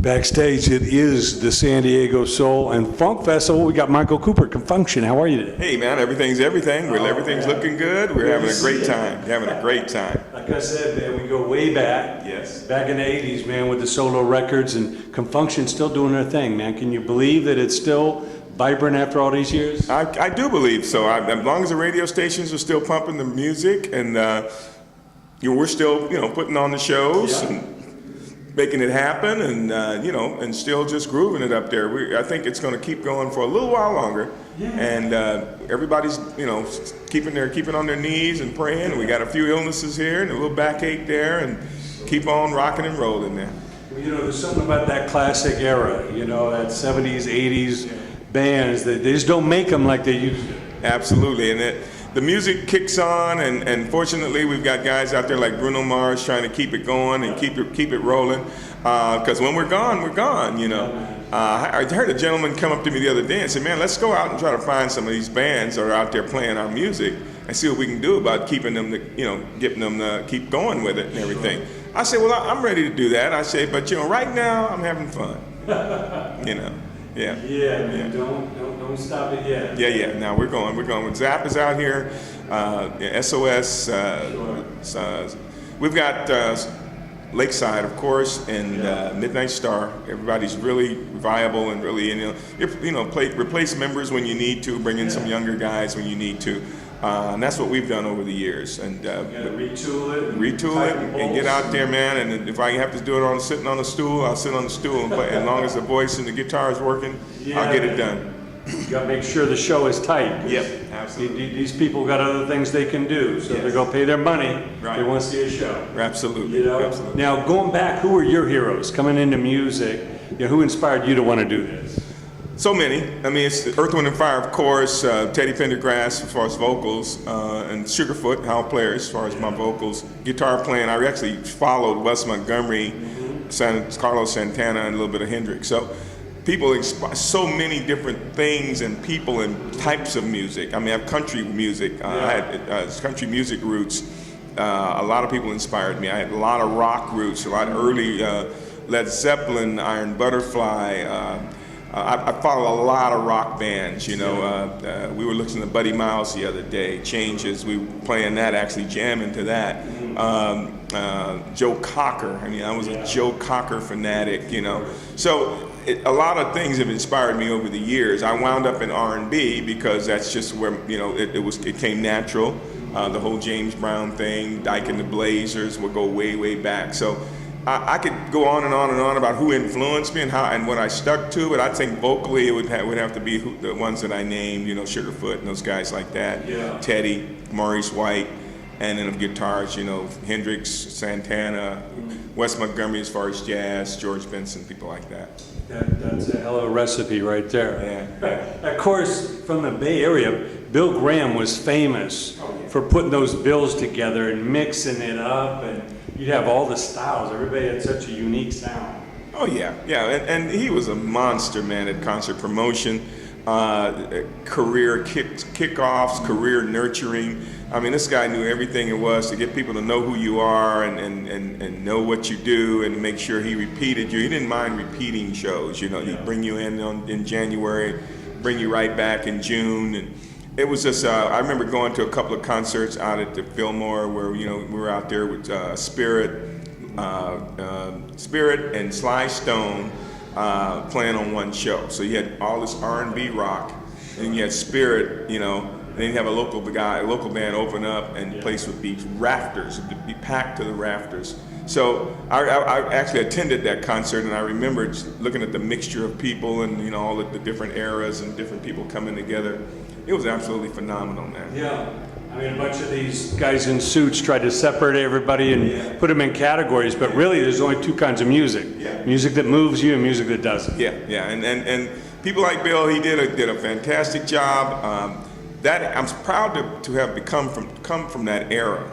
Backstage, it is the San Diego Soul and Funk Festival. We got Michael Cooper, ConFunkShun. How are you today? Hey man, everything's everything. Everything's looking good. We're having a great time. Having a great time. Like I said, man, we go way back. Yes. Back in the 80s, man, with the solo records, and ConFunkShun's still doing their thing, man. Can you believe that it's still vibrant after all these years? I do believe so. As long as the radio stations are still pumping the music, and we're still putting on the shows. Yeah. And making it happen, and and still just grooving it up there. I think it's going to keep going for a little while longer. Yeah. And everybody's keeping on their knees and praying. And we got a few illnesses here and a little backache there, and keep on rocking and rolling, man. Well, there's something about that classic era, that 70s, 80s bands, that they just don't make them like they used to. Absolutely, and the music kicks on, and fortunately we've got guys out there like Bruno Mars trying to keep it going and keep it rolling. Because when we're gone, we're gone. I heard a gentleman come up to me the other day and said, "Man, let's go out and try to find some of these bands that are out there playing our music and see what we can do about keeping them, getting them to keep going with it and everything." I said, "Well, I'm ready to do that." I say, "But right now I'm having fun." Yeah. Yeah, man. Don't stop it yet. Yeah. Now we're going. Zap is out here. SOS. We've got Lakeside, of course, and Midnight Star. Everybody's really viable and really, replace members when you need to, bring in some younger guys when you need to. And that's what we've done over the years. And retool it, and get out there, man. And if I have to do it sitting on a stool, I'll sit on the stool and play. As long as the voice and the guitar is working, I'll get it done. You got to make sure the show is tight. Yep, absolutely. These people got other things they can do, so they're going to pay their money. Right. They want to see a show. Absolutely. Absolutely. Now, going back, who were your heroes coming into music? Who inspired you to want to do this? So many. I mean, it's Earth, Wind & Fire, of course, Teddy Pendergrass as far as vocals, and Sugarfoot, Hal Player as far as my vocals. Guitar playing, I actually followed Wes Montgomery, Carlos Santana, and a little bit of Hendrix. So people inspire so many different things and people and types of music. I mean, I have country music. I had country music roots. A lot of people inspired me. I had a lot of rock roots, a lot of early Led Zeppelin, Iron Butterfly. I follow a lot of rock bands, we were listening to Buddy Miles the other day, Changes, we were playing that, actually jamming to that. Joe Cocker, I was a Joe Cocker fanatic, So a lot of things have inspired me over the years. I wound up in R&B because that's just where, it came natural. The whole James Brown thing, Dyke and the Blazers will go way, way back. So I could go on and on and on about who influenced me and how and what I stuck to, but I think vocally it would have to be the ones that I named, Sugarfoot and those guys like that, Teddy, Maurice White, and then of guitars, Hendrix, Santana, Wes Montgomery as far as jazz, George Benson, people like that. That's a hell of a recipe right there. Yeah. Of course, from the Bay Area, Bill Graham was famous for putting those bills together and mixing it up, and you'd have all the styles. Everybody had such a unique sound. Oh yeah, and he was a monster, man, at concert promotion, career kickoffs, career nurturing. I mean, this guy knew everything it was to get people to know who you are and know what you do and make sure he repeated you. He didn't mind repeating shows, He'd bring you in January, bring you right back in June, and it was just, I remember going to a couple of concerts out at the Fillmore where, we were out there with Spirit and Sly Stone playing on one show. So you had all this R&B rock, and you had Spirit, and then you have a local band open up, and the place would be rafters, it would be packed to the rafters. So I actually attended that concert, and I remember looking at the mixture of people and, all of the different eras and different people coming together. It was absolutely phenomenal, man. Yeah. A bunch of these guys in suits tried to separate everybody and put them in categories, but really there's only two kinds of music. Music that moves you and music that doesn't. Yeah. And people like Bill, he did a fantastic job. I'm proud to have come from that era.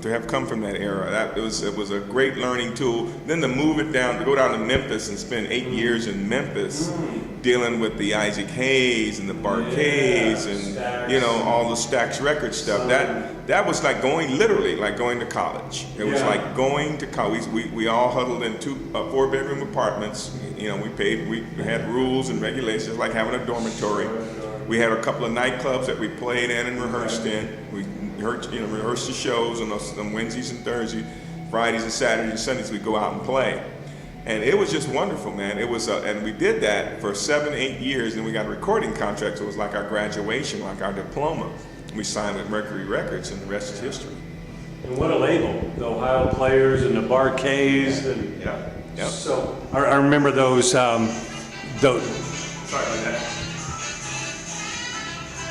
To have come from that era. It was a great learning tool. Then to go down to Memphis and spend 8 years in Memphis, dealing with the Isaac Hayes and the Barcades and you know, all the Stax record stuff. That was like literally like going to college. It was like going to college. We all huddled in 4-bedroom apartments. You know, we had rules and regulations like having a dormitory. We had a couple of nightclubs that we played in and rehearsed in. We rehearsed the shows on Wednesdays and Thursdays, Fridays and Saturdays and Sundays. We'd go out and play. And it was just wonderful, man. It was, and we did that for 7-8 years, and we got a recording contract. So it was like our graduation, like our diploma. We signed with Mercury Records, and the rest is history. And what a label! The Ohio Players and the Barcades, and yeah. So I remember those. Sorry about that.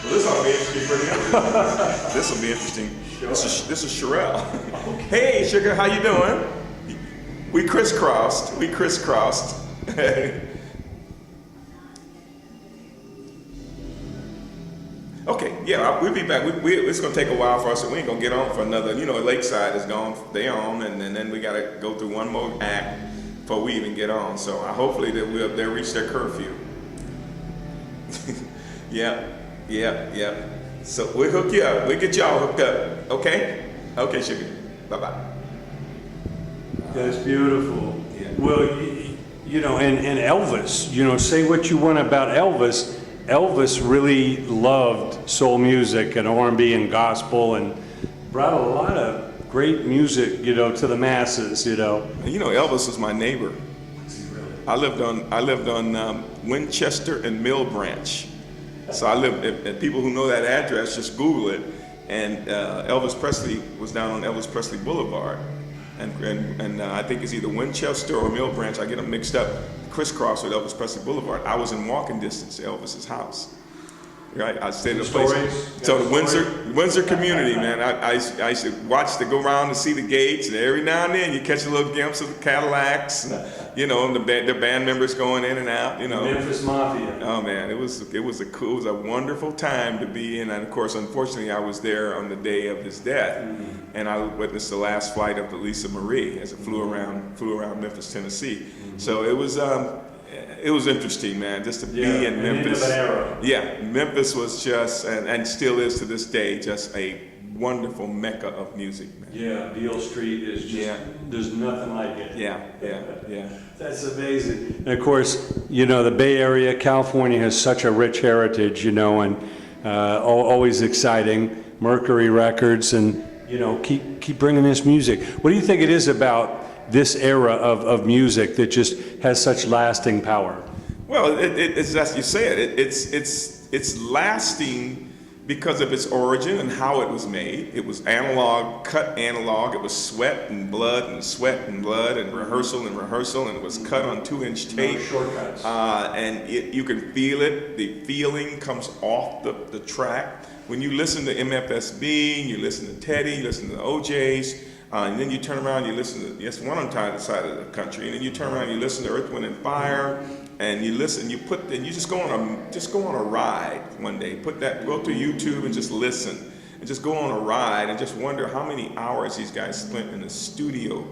Well, this ought to be interesting for the This will be interesting. Sure. This is Sherelle. Okay. Hey, sugar, how you doing? We crisscrossed. Okay, yeah, we'll be back. It's gonna take a while for us, so we ain't gonna get on for another. You know, Lakeside is gone, they on, and then we gotta go through one more act before we even get on. So hopefully they'll reach their curfew. Yeah. So we'll hook you up. We'll get y'all hooked up. Okay? Okay, sugar. Bye-bye. That's beautiful. Yeah. Well, you know, and Elvis, you know, say what you want about Elvis. Elvis really loved soul music and R&B and gospel and brought a lot of great music, you know, to the masses, you know. And you know, Elvis was my neighbor. Really? I lived on Winchester and Mill Branch. So I lived, and people who know that address, just Google it. And Elvis Presley was down on Elvis Presley Boulevard. And I think it's either Winchester or Mill Branch. I get them mixed up, crisscross with Elvis Presley Boulevard. I was in walking distance to Elvis's house. Right, I stayed in a place. So the Windsor community, man. I used to go around to see the gates, and every now and then you catch a little glimpse of the Cadillacs, and, you know, the band members going in and out. You know, Memphis Mafia. Oh man, it was a wonderful time to be in, and of course, unfortunately, I was there on the day of his death, and I witnessed the last flight of the Lisa Marie as it flew around Memphis, Tennessee. So it was interesting, man, just to be in Memphis. End of an era. Yeah, Memphis was just, and still is to this day, just a wonderful mecca of music, man. Yeah, Beale Street is just, there's nothing like it. Yeah. That's amazing. And of course, you know, the Bay Area, California has such a rich heritage, you know, and always exciting. Mercury Records, and, you know, keep bringing this music. What do you think it is about this era of music that just has such lasting power? Well, it's as you said, it's lasting because of its origin and how it was made. It was analog, cut analog. It was sweat and blood and rehearsal, and it was cut on 2-inch tape. No shortcuts. And you can feel it. The feeling comes off the track. When you listen to MFSB, you listen to Teddy, you listen to the OJs, and then you turn around, you listen to, yes, one on the side of the country, and then you turn around, you listen to Earth, Wind and Fire, and you listen, you just go on a ride one day. Go to YouTube and just listen, and just go on a ride and just wonder how many hours these guys spent in the studio,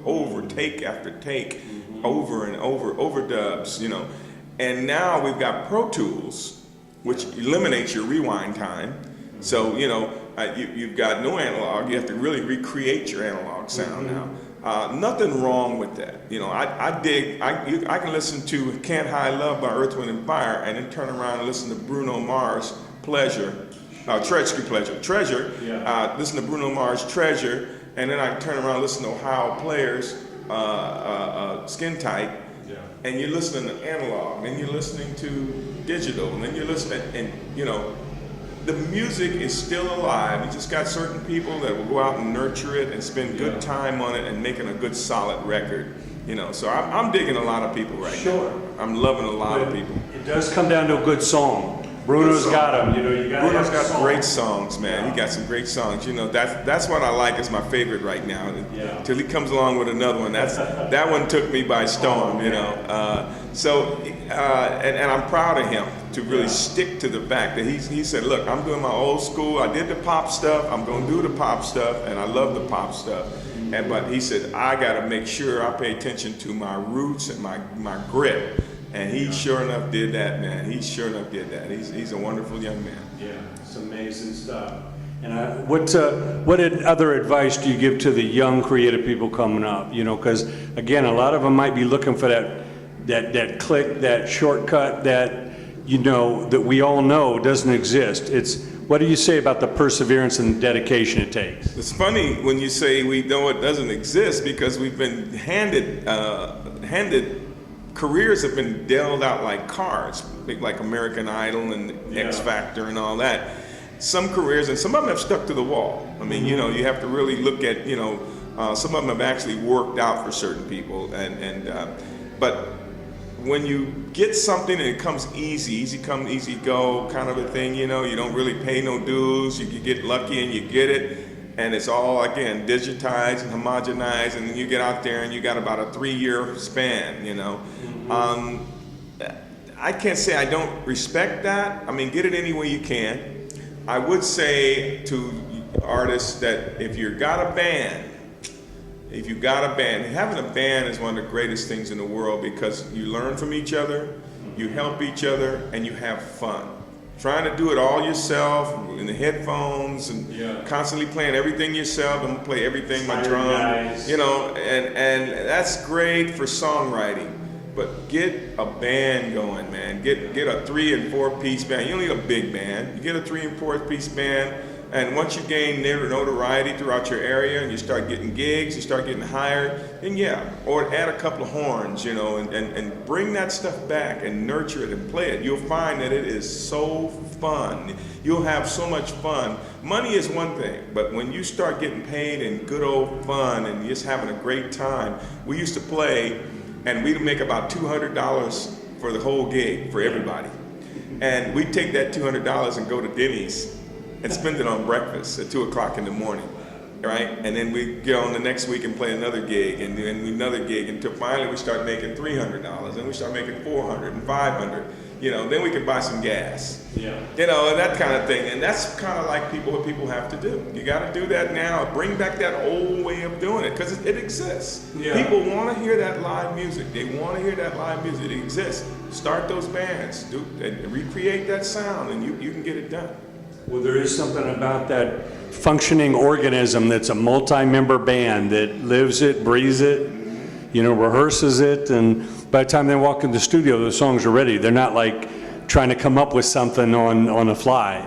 take after take, over and over, overdubs, you know. And now we've got Pro Tools, which eliminates your rewind time. So, you know, you've got no analog. You have to really recreate your analog sound now. Nothing wrong with that. You know, I can listen to Can't Hide Love by Earth, Wind and Fire, and then turn around and listen to Bruno Mars, Treasure. Listen to Bruno Mars, Treasure, and then I turn around and listen to Ohio Players, Skin Tight, and you're listening to analog, and you're listening to digital, and then you're listening, and you know, the music is still alive. You just got certain people that will go out and nurture it and spend good time on it and making a good solid record. You know, so I'm digging a lot of people right now. I'm loving a lot of people. It does come down to a good song. Bruno's got them, you know. You got. Bruno's got great songs, man. He got some great songs. You know, that's what I like. Is my favorite right now. Till he comes along with another one. That one took me by storm. You know. And I'm proud of him to really stick to the fact that he said, look, I'm doing my old school. I did the pop stuff. I'm going to do the pop stuff, and I love the pop stuff. But he said, I got to make sure I pay attention to my roots and my grit. And he sure enough did that, man. He sure enough did that. He's a wonderful young man. Yeah, it's amazing stuff. And what other advice do you give to the young creative people coming up? You know, because again, a lot of them might be looking for that click, that shortcut, that that we all know doesn't exist. What do you say about the perseverance and dedication it takes? It's funny when you say we know it doesn't exist, because we've been handed careers have been dealt out like cards, like American Idol and X Factor and all that. Some careers, and some of them have stuck to the wall. I mean, you have to really look at, some of them have actually worked out for certain people, but when you get something and it comes easy come, easy go kind of a thing, you don't really pay no dues, you get lucky and you get it, and it's all, again, digitized and homogenized, and then you get out there and you got about a 3-year span, I can't say I don't respect that. I mean, get it any way you can. I would say to artists that if you've got a band, having a band is one of the greatest things in the world, because you learn from each other, you help each other, and you have fun. Trying to do it all yourself in the headphones and constantly playing everything yourself. I'm gonna play everything, my drum, and that's great for songwriting. But get a band going, man. Get a 3- and 4-piece band. You don't need a big band. You get a 3- and 4-piece band, and once you gain notoriety throughout your area and you start getting gigs, you start getting hired, then or add a couple of horns, and bring that stuff back and nurture it and play it. You'll find that it is so fun. You'll have so much fun. Money is one thing, but when you start getting paid in good old fun and just having a great time, we used to play, and we'd make about $200 for the whole gig for everybody. And we'd take that $200 and go to Denny's and spend it on breakfast at 2 o'clock in the morning, right? And then we'd go on the next week and play another gig, and then another gig, until finally we start making $300, and we start making $400 and $500. Then we could buy some gas. That kind of thing. And that's kind of like what people have to do. You got to do that now. Bring back that old way of doing it, because it exists. People want to hear that live music. They want to hear that live music. It exists. Start those bands. And recreate that sound, and you can get it done. Well, there is something about that functioning organism that's a multi-member band that lives it, breathes it, rehearses it, and by the time they walk in the studio, the songs are ready. They're not like trying to come up with something on the fly.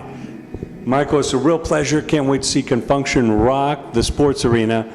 Michael, it's a real pleasure. Can't wait to see ConFunkShun rock the sports arena.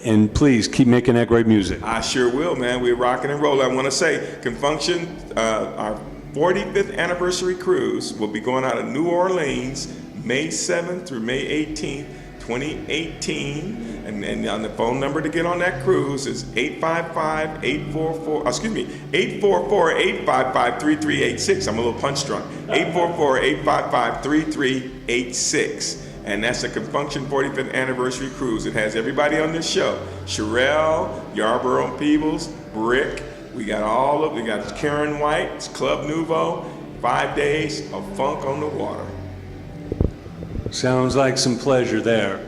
And please keep making that great music. I sure will, man. We're rocking and rolling. I want to say ConFunkShun, our 45th anniversary cruise will be going out of New Orleans May 7th through May 18th, 2018. And on the phone number to get on that cruise is 844-855-3386. I'm a little punch drunk. 844-855-3386. And that's the ConFunkShun 45th anniversary cruise. It has everybody on this show: Sherelle, Yarborough Peebles, Brick. We got Karen White, it's Club Nouveau, 5 days of funk on the water. Sounds like some pleasure there.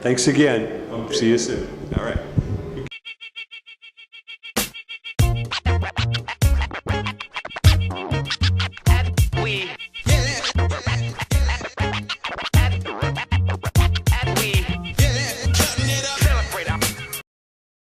Thanks again. Okay. See you soon. All right.